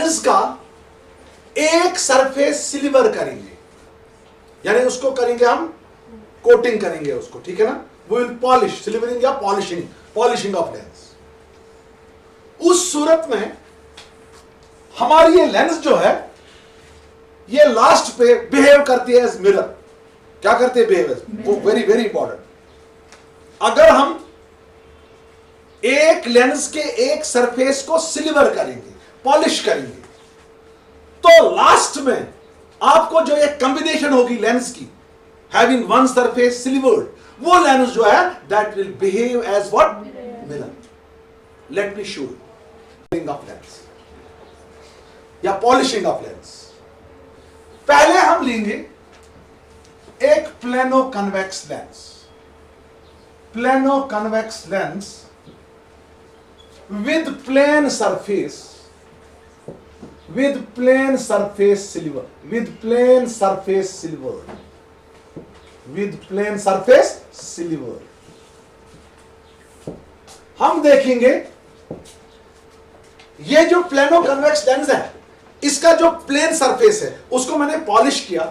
Lens का एक surface silver करेंगे, यानी उसको करेंगे हम कोटिंग करेंगे उसको, ठीक है ना, वी विल पॉलिश, सिल्वरिंग या पॉलिशिंग ऑफ लेंस। उस सूरत में हमारी ये लेंस जो है ये लास्ट पे बिहेव करती है एज मिरर। क्या करती है? बिहेव एज, वो वेरी वेरी इंपॉर्टेंट। अगर हम एक लेंस के एक सरफेस को सिल्वर करेंगे, पॉलिश करेंगे, तो लास्ट में आपको जो एक कॉम्बिनेशन होगी लेंस की, हैविंग वन सरफेस सिल्वर्ड, वो लेंस जो है that will behave as what? Mirror. Let me show you of lens या पॉलिशिंग ऑफ लेंस। पहले हम लेंगे एक plano convex lens, plano convex lens with plane surface silver, with plane surface silver। हम देखेंगे ये जो प्लेनो कन्वेक्स लेंस है, इसका जो प्लेन सरफेस है उसको मैंने पॉलिश किया।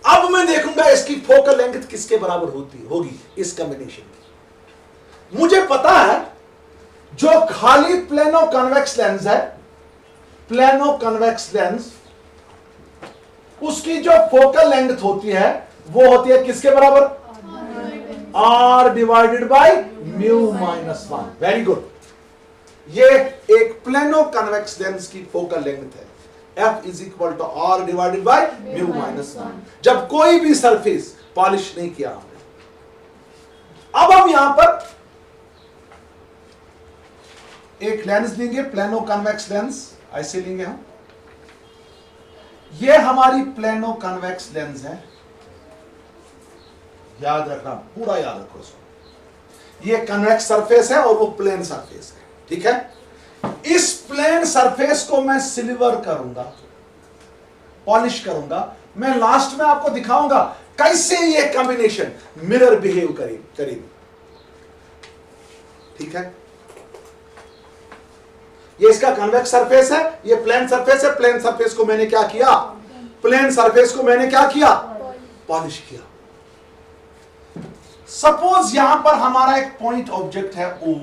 अब मैं देखूंगा इसकी फोकल लेंथ किसके बराबर होगी इस कॉम्बिनेशन की। मुझे पता है जो खाली प्लेनो कन्वेक्स लेंस है, प्लेनो कन्वेक्स लेंस, उसकी जो फोकल लेंथ होती है वो होती है किसके बराबर? R divided by mu minus 1। Very good. ये एक प्लेनो कन्वेक्स लेंस की फोकल लेंथ है, F is equal to R divided by mu minus 1, जब कोई भी सरफेस पॉलिश नहीं किया हमने। अब हम यहां पर एक लेंस लेंगे, प्लेनो कन्वेक्स लेंस, ऐसे लेंगे हम। ये हमारी प्लेनो कन्वेक्स लेंस है, याद रखना, पूरा याद रखो इसको। ये कन्वेक्स सरफेस है और वो प्लेन सरफेस है, ठीक है। इस प्लेन सरफेस को मैं सिल्वर करूंगा, पॉलिश करूंगा। मैं लास्ट में आपको दिखाऊंगा कैसे ये कॉम्बिनेशन मिरर बिहेव करेगी, ठीक है। ये इसका कन्वेक्स सरफेस है, ये प्लेन सरफेस है। प्लेन सरफेस को मैंने क्या किया? पॉलिश किया। सपोज यहां पर हमारा एक पॉइंट ऑब्जेक्ट है O,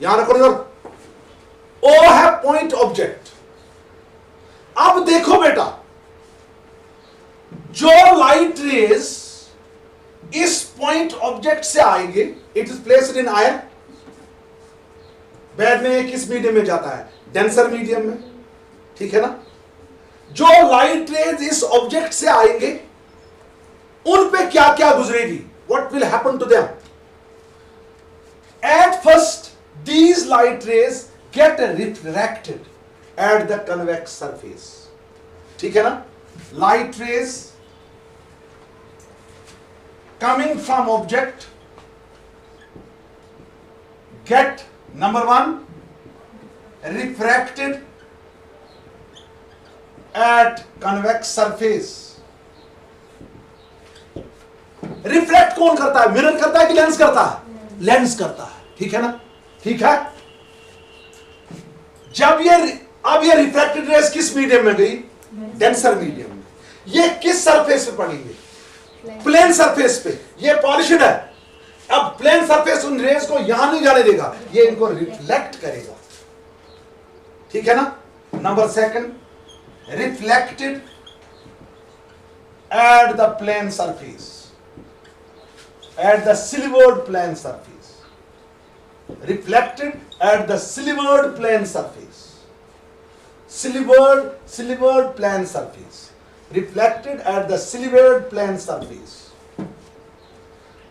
यहां रखो इधर, O है पॉइंट ऑब्जेक्ट। अब देखो बेटा, जो लाइट रेज इस पॉइंट ऑब्जेक्ट से आएंगे, it is placed in ion bed में, किस मीडियम में जाता है? डेंसर मीडियम में, ठीक है ना। जो लाइट रेज इस ऑब्जेक्ट से आएंगे उन पे क्या क्या गुजरेगी? What will happen to them? At first these light rays get refracted at the convex surface, ठीक है ना। Light rays coming from object get, number 1, refracted at convex surface। Reflect कौन करता है? मिरर करता है कि लेंस करता है? लेंस करता है, ठीक है ना, ठीक है। जब अब ये रिफ्रैक्टेड रेज किस मीडियम में गई? डेंसर मीडियम में। ये किस सरफेस पे पड़ेंगे? प्लेन सरफेस पे। ये पॉलिश्ड है। अब प्लेन सरफेस उन रेज को यहां नहीं जाने देगा, ये इनको रिफ्लेक्ट करेगा, ठीक है ना। Number 2, reflected at the plane surface, at the silvered plane surface, reflected at the silvered plane surface, silvered plane surface, reflected at the silvered plane surface।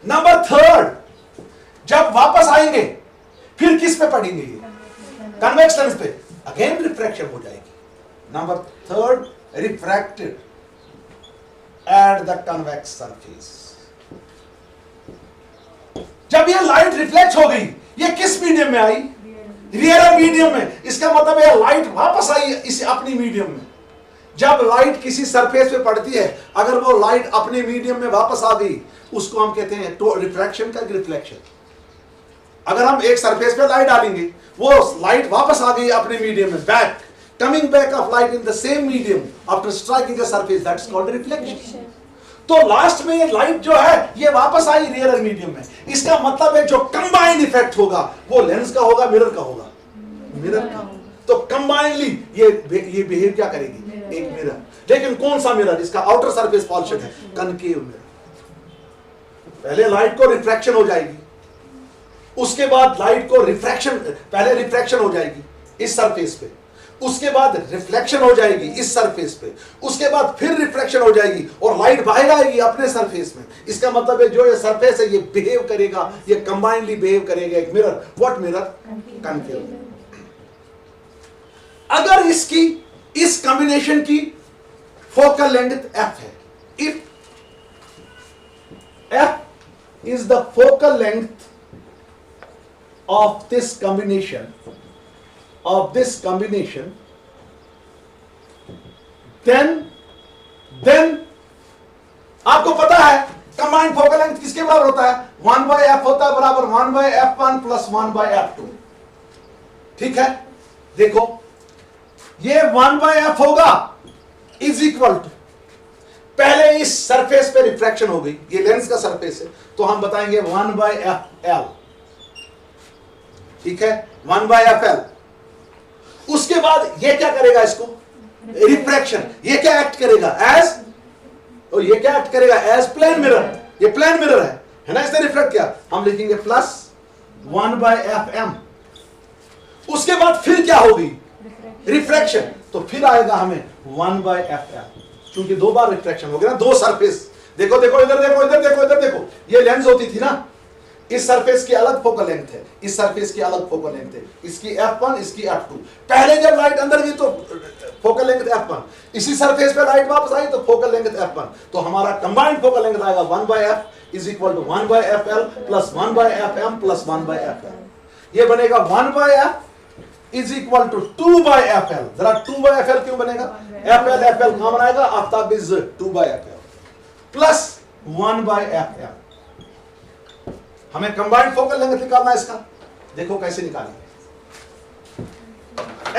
Number 3, जब वापस आएंगे फिर किस पे पड़ेंगे? ये कन्वेक्स लेंस पे, अगेन रिफ्रैक्शन हो जाएगी। Number 3, refracted at the convex surface. जब ये लाइट रिफ्लेक्ट हो गई, ये किस मीडियम में आई? रियर मीडियम में। इसका मतलब है लाइट वापस आई इस अपनी मीडियम में। जब लाइट किसी सरफेस पे पड़ती है, अगर वो लाइट अपने मीडियम में वापस आ गई, उसको हम कहते हैं तो रिफ्रैक्शन का रिफ्लेक्शन। अगर हम एक सरफेस पे लाइट डालेंगे, वो लाइट वापस आ गई अपने मीडियम में, back, coming back of light in the same medium after striking the surface, that's called reflection. तो लास्ट में ये लाइट जो है ये वापस आई रियल मीडियम में। इसका मतलब है जो कंबाइंड इफेक्ट होगा वो लेंस का होगा, मिरर का होगा, मिरर का। तो कंबाइनली ये बिहेव क्या करेगी, एक मिरर। लेकिन कौन सा मिरर, इसका आउटर सरफेस पॉलिश्ड है, कनकेव मिरर। पहले लाइट को रिफ्रैक्शन हो जाएगी, उसके बाद लाइट को रिफ्रैक्शन, पहले रिफ्रैक्शन हो जाएगी इस सरफेस पे, उसके बाद रिफ्लेक्शन हो जाएगी इस सरफेस पे, उसके बाद फिर रिफ्रैक्शन हो जाएगी और लाइट बाहर आएगी अपने सरफेस में। इसका मतलब है जो ये सरफेस है ये बिहेव करेगा, ये कंबाइनली बिहेव करेगा एक मिरर। What mirror, concave. अगर इसकी इस कॉम्बिनेशन की फोकल लेंथ f है, if f is the focal length of this combination, then आपको पता है कंबाइंड फोकल लेंथ किसके बराबर होता है, 1/f होता है, बराबर 1/f1 प्लस 1/f2। ठीक है, देखो ये 1/f होगा इज इक्वल टू, पहले इस सरफेस पे रिफ्रैक्शन हो गई, ये लेंस का सरफेस है, तो हम बताएंगे 1/fl। ठीक है, 1/fl। उसके बाद ये क्या करेगा, इसको रिफ्रैक्शन, ये क्या एक्ट करेगा एज, और ये क्या एक्ट करेगा एज प्लेन मिरर। ये प्लेन मिरर है ना, इसने रिफ्लेक्ट किया, हम लिखेंगे प्लस 1/fm। उसके बाद फिर क्या होगी, रिफ्रैक्शन, तो फिर आएगा हमें 1/fl, क्योंकि दो बार रिफ्रैक्शन हो गया ना, दो सरफेस। देखो देखो इधर देखो, इधर देखो, इधर देखो, ये लेंस होती थी ना, इस सरफेस की अलग फोकल लेंथ है, इस सरफेस की अलग फोकल लेंथ है, इसकी f1 इसकी f2। पहले जब लाइट अंदर गई तो फोकल लेंथ f1, इसी सरफेस पे लाइट वापस आई तो फोकल लेंथ f1। तो हमारा कंबाइंड फोकल लेंथ आएगा 1/f is equal to 1/fl plus 1/fm plus 1/fl। ये बनेगा 1/f is equal to 2/fl। जरा 2/fl क्यों बनेगा, fl कहां बनाएगा, Aftab is 2/fl plus 1/fm। हमें कंबाइंड फोकल लेंथ निकालना है इसका, देखो कैसे निकालेंगे।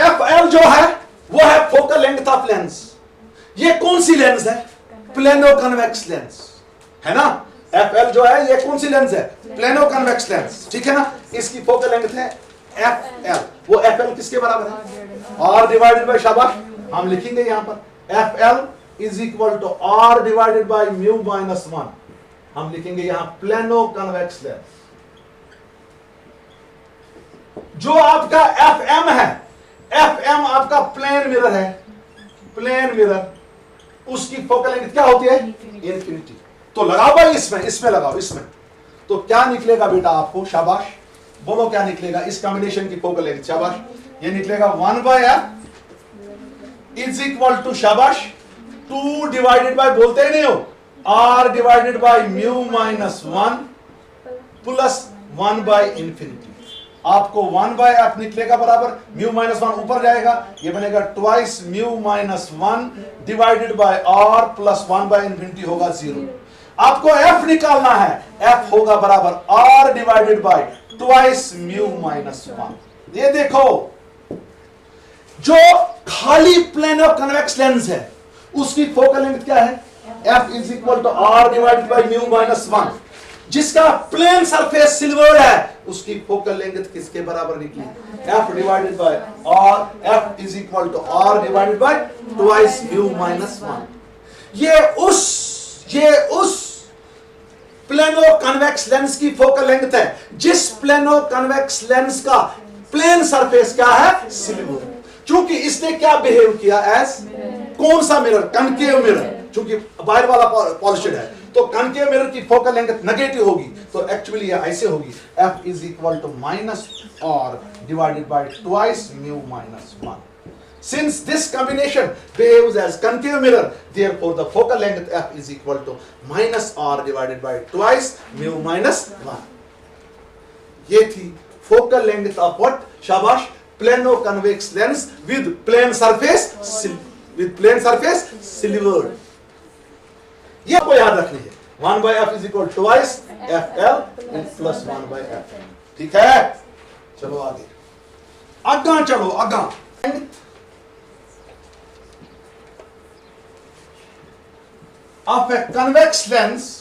fl जो है वो है फोकल लेंथ ऑफ लेंस। ये कौन सी लेंस है, प्लेनो कन्वेक्स लेंस है ना। fl जो है ये कौन सी लेंस है, प्लेनो कन्वेक्स लेंस, ठीक है ना। इसकी फोकल लेंथ है fl। वो fl किसके बराबर है, r डिवाइडेड बाय, शाबाश, हम लिखेंगे यहां पर fl is equal to r divided by mu minus 1। हम लिखेंगे यहां प्लेनो कन्वेक्स लेंस। जो आपका fm है, fm आपका प्लेन मिरर है, प्लेन मिरर, उसकी फोकल लेंथ क्या होती है, इंफिनिटी। तो लगाओ भाई इसमें लगाओ, इसमें तो क्या निकलेगा बेटा आपको, शाबाश, बोलो क्या निकलेगा इस कॉम्बिनेशन की फोकल लेंथ, शाबाश, ये निकलेगा 1/f इज इक्वल टू, शाबाश, 2 डिवाइडेड बाय, बोलते ही नहीं हो, r divided by mu minus 1 plus 1 by infinity. आपको 1/f निकलेगा बराबर, म्यू माइनस 1 ऊपर जाएगा, ये बनेगा twice mu minus 1 divided by r plus 1 by infinity होगा 0। आपको f निकालना है, f होगा बराबर r divided by twice mu minus 1। ये देखो जो खाली प्लेन ऑफ कन्वेक्स लेंस है उसकी फोकल लेंथ क्या है, f is equal to r divided by mu minus 1। जिसका प्लेन सरफेस सिल्वर है उसकी फोकल लेंथ किसके बराबर निकली, f divided by r, f is equal to r divided by twice mu minus 1। ये उस प्लेनो कन्वेक्स लेंस की focal length है जिस प्लेनो कन्वेक्स लेंस का प्लेन सरफेस क्या है, सिल्वर। क्योंकि इसने क्या बिहेव किया एज, कौन सा मिरर, कनकेव मिरर, क्योंकि बाहर वाला पॉलिश्ड है, तो कनकेव मिरर की फोकल लेंथ नेगेटिव होगी, तो एक्चुअली ये ऐसे होगी, f is equal to minus r divided by twice mu minus 1। Since this combination behaves as concave mirror, therefore the focal length f is equal to minus r divided by twice mu minus 1. ये थी focal length of what, शाबाश, plano convex lens with plane surface silvered. ये आपको याद रखनी है, 1/f is equal to twice fl plus 1/f। ठीक है, चलो आगे, आगा चलो आगा। Of a convex lens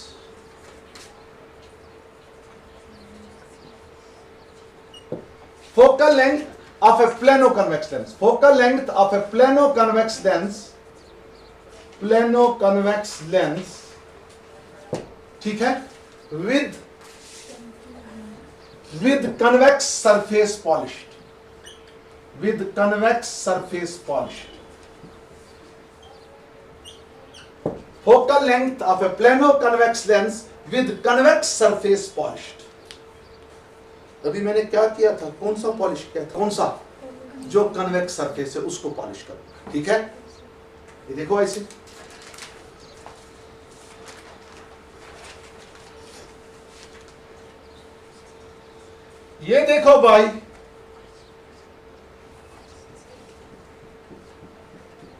focal length of a plano-convex lens, focal length of a plano-convex lens, ठीक है, with convex surface polished, focal length of a plano-convex lens with convex surface polished। अभी मैंने क्या किया था, कौन सा पॉलिश किया था, कौन सा, जो कन्वेक्स सरफेस है उसको पॉलिश करो, ठीक है। ये देखो ऐसे, ये देखो भाई,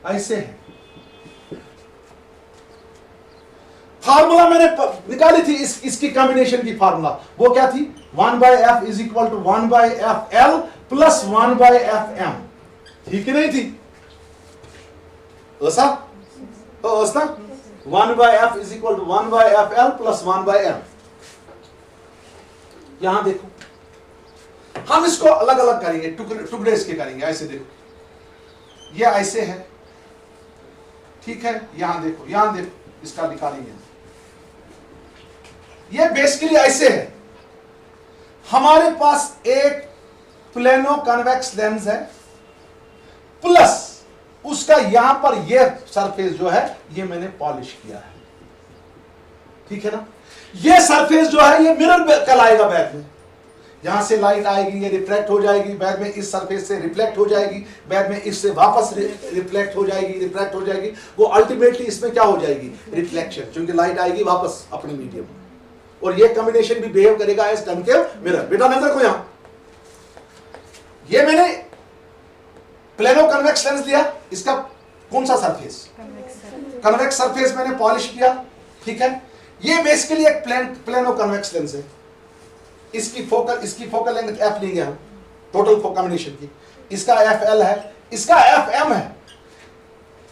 ऐसे है। फार्मूला मैंने निकाली थी इसकी कॉम्बिनेशन की फार्मूला, वो क्या थी, 1/f is equal to 1/fl plus 1/fm, ठीक नहीं थी ऐसा, तो ऐसा 1/f is equal to 1/fl plus 1/m। यहां देखो, हम इसको अलग अलग करेंगे, टुकड़े इसके करेंगे, ऐसे देखो, ये ऐसे है, ठीक है, यहां देखो, इसका निकालेंगे, ये बेसिकली ऐसे है। हमारे पास एक प्लेनो कन्वेक्स लेंस है, प्लस उसका यहां पर ये सरफेस जो है ये मैंने पॉलिश किया है, ठीक है ना। ये सरफेस जो है ये मिरर कहलाएगा बैक में, यहां से लाइट आएगी, ये रिफ्लेक्ट हो जाएगी, बैक में इस सरफेस से रिफ्लेक्ट हो जाएगी, बैक में इससे वापस रिफ्लेक्ट हो जाएगी, वो अल्टीमेटली इसमें क्या हो जाएगी, रिफ्लेक्शन, क्योंकि लाइट आएगी वापस अपने मीडियम में, और ये कॉम्बिनेशन भी बिहेव करेगा एज कनकेव मिरर। बेटा नजर को, यहां ये मैंने प्लेनो कन्वेक्स लेंस लिया, इसका कौन सा सरफेस, कन्वेक्स सरफेस मैंने पॉलिश किया, ठीक है। ये बेसिकली एक प्लेनो कन्वेक्स लेंस है, इसकी फोकल लेंथ f लेंगे हम, टोटल कॉम्बिनेशन की, इसका fl है, इसका fm है।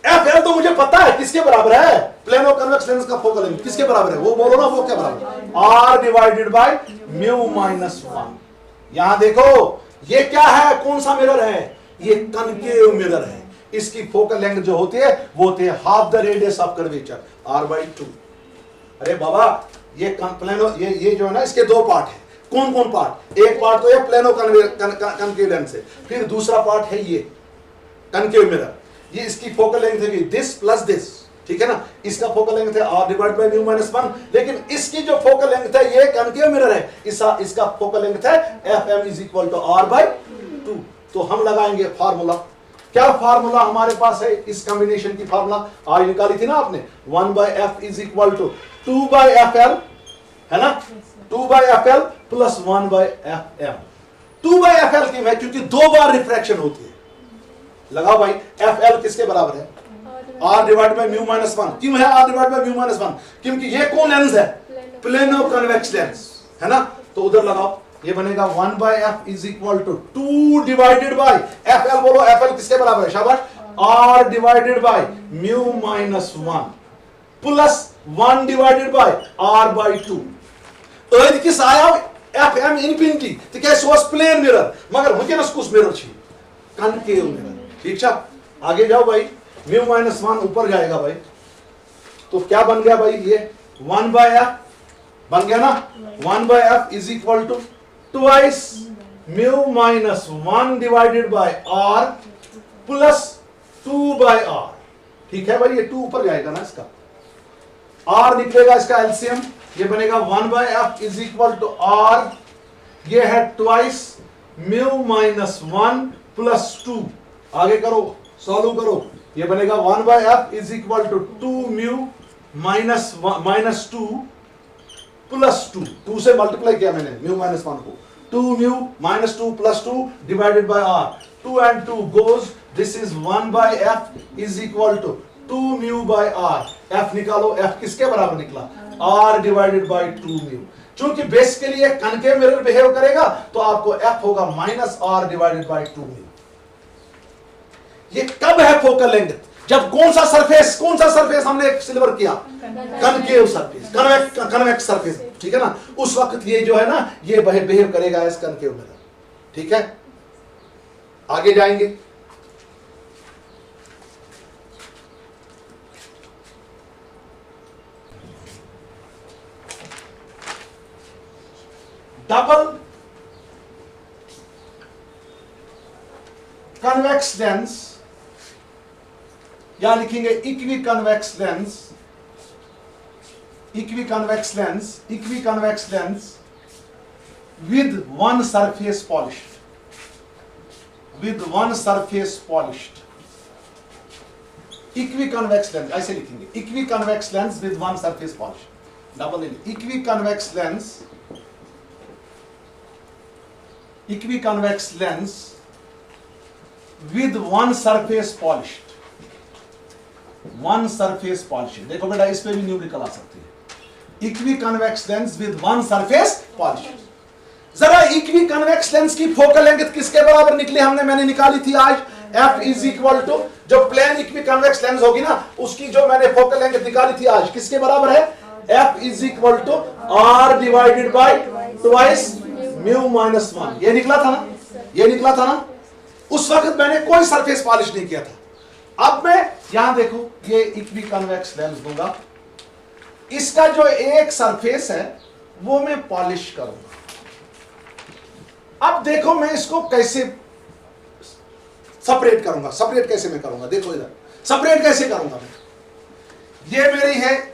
fl तो मुझे पता है किसके बराबर है, प्लेनो कन्वेक्स लेंस का फोकल लेंथ किसके बराबर है, वो बोलो ना, वो क्या बराबर है, r divided by mu minus 1। यहां देखो ये क्या है, कौन सा मिरर है, ये कनकेव मिरर है, इसकी फोकल लेंथ जो होती है वो होती है half the radius of curvature r/2। अरे बाबा ये प्लेनो, ये जो है ना, इसके दो पार्ट है, कौन कौन पार्ट, एक पार्ट तो ये प्लेनो कनकेव लेंस है, फिर दूसरा पार्ट है ये कनकेव मिरर, ये इसकी फोकल लेंथ है दिस प्लस दिस, ठीक है ना। इसका फोकल लेंथ है r divide by mu minus 1, लेकिन इसकी जो फोकल लेंथ है ये कनकेव मिरर है, इसका फोकल लेंथ है fm is equal to r/2। तो हम लगाएंगे फार्मूला, क्या फार्मूला हमारे पास है, इस कॉम्बिनेशन की फार्मूला आज निकाली थी ना आपने, 1/f is equal to 2/fl, है ना, 2/fl प्लस 1/fm। 2/fl क्यों है, क्योंकि दो बार रिफ्रैक्शन होती है, लगाओ भाई, fl किसके बराबर है, r divide by mu minus 1। क्यों है r divide by mu minus 1, क्योंकि ये कौन लेंस है, प्लेनो कन्वेक्स लेंस, है ना। तो उधर लगाओ, ये बनेगा 1/f is equal to 2 divided by fl, बोलो fl किसके बराबर है, शाबाश, r divided by mu minus 1 plus 1 divided by r/2। तो किस आया fm इंफिनिटी, तो क्या सोस प्लेन मिरर, मगर वुनकस कुछ मिरर छी, कनकेव मिरर, ठीक है। आगे जाओ भाई, म्यू माइनस 1 ऊपर जाएगा भाई, तो क्या बन गया भाई, ये 1/f बन गया ना, 1/f is equal to twice mu minus 1 divided by r plus 2/r, ठीक है भाई, ये 2 ऊपर जाएगा ना, इसका r निकलेगा, इसका एलसीएम, ये बनेगा 1/f is equal to r, ये है ट्वाइस म्यू माइनस 1 प्लस 2, आगे करो, सॉल्व करो, ये बनेगा 1/f is equal to 2 mu minus 2 plus 2 से मल्टीप्लाई किया मैंने म्यू माइनस 1 को, 2 mu minus 2 plus 2 divided by r, 2 and 2 goes, this is 1/f is equal to 2 mu by r। f निकालो, f किसके बराबर निकला, r डिवाइडेड बाय 2 म्यू। चूंकि basically एक कनकेव मिरर बिहेव करेगा तो आपको f होगा minus r divided bye 2 mu. ये कब है फोकल लेंथ? जब कौन सा सरफेस हमने सिल्वर किया? कनकेव सरफेस, कन्वेक्स सरफेस, ठीक है ना। उस वक्त ये जो है ना ये बिहेव करेगा एज कनकेव मिरर, ठीक है। आगे जाएंगे, डबल कन्वेक्स लेंस या लिखेंगे equi convex lens with one surface polished, equiconvex lens, ऐसे लिखेंगे equiconvex lens with one surface polished, double equiconvex lens with one surface polished, देखो बेटा इस पे भी न्यूमेरिकल आ सकती है, equiconvex lens with one surface polished। जरा इक्वी कन्वेक्स लेंस की फोकल लेंथ किसके बराबर निकली? मैंने निकाली थी आज, f इज इक्वल टू, जो प्लेन इक्वी कन्वेक्स लेंस होगी ना उसकी जो मैंने फोकल लेंथ निकाली थी आज, किसके बराबर है? f is equal to r divided by twice mu minus 1। ये निकला था ना, उस वक्त मैंने कोई सरफेस पॉलिश नहीं किया था। अब मैं यहां देखो ये इक्वी कन्वेक्स लेंस दूंगा, इसका जो एक सरफेस है वो मैं पॉलिश करूंगा। अब देखो मैं इसको कैसे सेपरेट करूंगा, कैसे मैं करूंगा, देखो इधर सेपरेट कैसे करूंगा मैं। ये मेरी है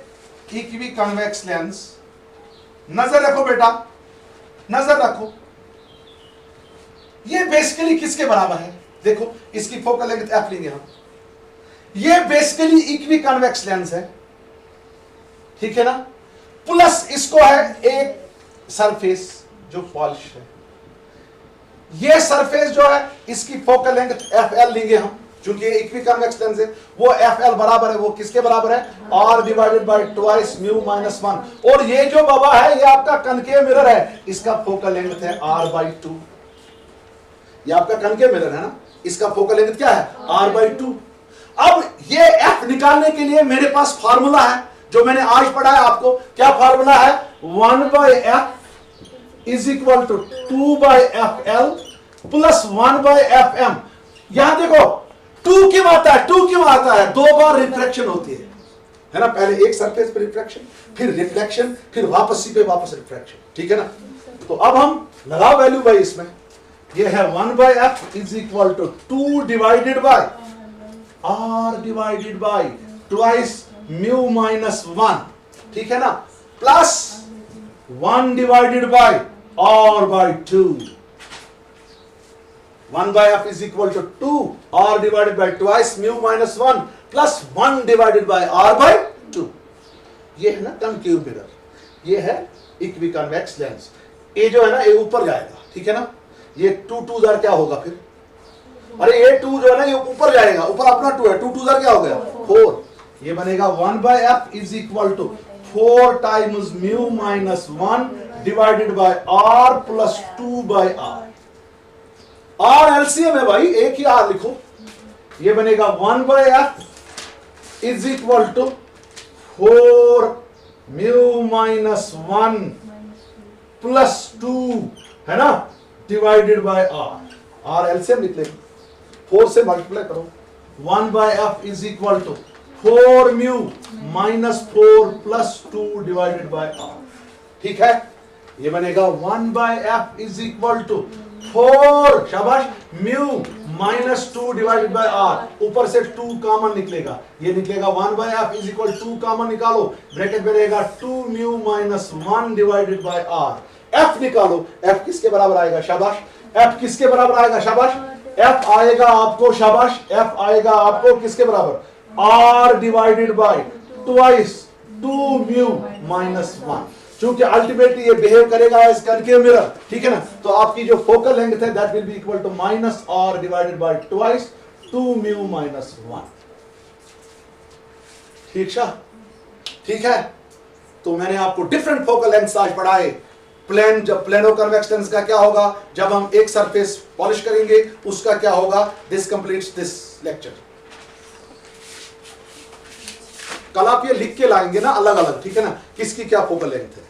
इक्वी कन्वेक्स लेंस, नजर रखो बेटा, नजर रखो, ये बेसिकली किसके बराबर है? देखो इसकी फोकल लेंथ f लेंगे हम, ये बेसिकली इक्वी कन्वेक्स लेंस है, ठीक है ना, प्लस इसको है एक सरफेस जो पॉलिश है। ये सरफेस जो है इसकी फोकल लेंथ fl लेंगे हम, क्योंकि ये इक्वी कन्वेक्स लेंस है, वो fl बराबर है, वो किसके बराबर है? r divided by twice mu minus 1। और ये जो बाबा है ये आपका कनकेव मिरर है, इसका फोकल लेंथ है r बाई 2। ये आपका कनकेव मिरर है ना, इसका फोकल लेंथ क्या है? r by 2। अब ये f निकालने के लिए मेरे पास फार्मूला है जो मैंने आज पढ़ा है आपको। क्या फार्मूला है? 1 by f is equal to 2 by fl plus 1 by fm। यहां देखो 2 क्यों आता है? 2 बार रिफ्रैक्शन होती है ना, पहले एक सरफेस पे रिफ्रैक्शन, फिर रिफ्लेक्शन, फिर वापसी पे वापस रिफ्रैक्शन, ठीक है ना। तो अब हम लगाओ वैल्यू भाई इसमें, ये है 1 by f is equal to 2 divided by r divided by twice mu minus 1, ठीक है ना, plus 1 divided by r by 2। 1 by f is equal to 2 r divided by twice mu minus 1 plus 1 divided by r by 2। ये है ना concave mirror, ये है equi convex lens. ये जो है ना ये ऊपर जाएगा, ठीक है ना, ये 2 2 जार क्या होगा फिर? अरे ये 2 जो है ना ये ऊपर जाएगा, ऊपर अपना 2 है, 2 2 जार क्या हो गया? 4। ये बनेगा 1 by f is equal to 4 times mu minus 1 divided by r plus 2 by r। r LCM है भाई, एक ही r लिखो, ये बनेगा 1 by f is equal to 4 mu minus 1 plus 2 है ना divided by r। r LCM लिख लेंगे, 4 से मल्टीप्लाई करो, 1 by f is equal to 4 mu minus 4 plus 2 divided by r, ठीक है। ये बनेगा 1 by f is equal to 4 शाबाश mu minus 2 divided by r, ऊपर से 2 कॉमन निकलेगा, ये निकलेगा 1 by f is equal 2 common निकालो, ब्रैकेट में रहेगा 2 mu minus 1 divided by r। f निकालो, f किसके बराबर आएगा? शाबाश, f किसके बराबर आएगा? शाबाश, f आएगा आपको, शाबाश, f आएगा आपको किसके बराबर? r divided by twice 2 mu minus 1। चूंकि अल्टीमेटली ये बिहेव करेगा एज कनकेव मिरर, ठीक है ना, तो आपकी जो फोकल लेंथ है that will be equal to minus r divided by twice 2 mu minus 1। ठीक है, तो मैंने आपको डिफरेंट फोकल लेंथ आज पढ़ाए। प्लेन, जब प्लेनो कन्वेक्स लेंस का क्या होगा, जब हम एक सरफेस पॉलिश करेंगे उसका क्या होगा। This completes this lecture. कल आप ये लिख के लाएंगे ना अलग अलग, ठीक है ना, किसकी क्या फोकल लेंथ है।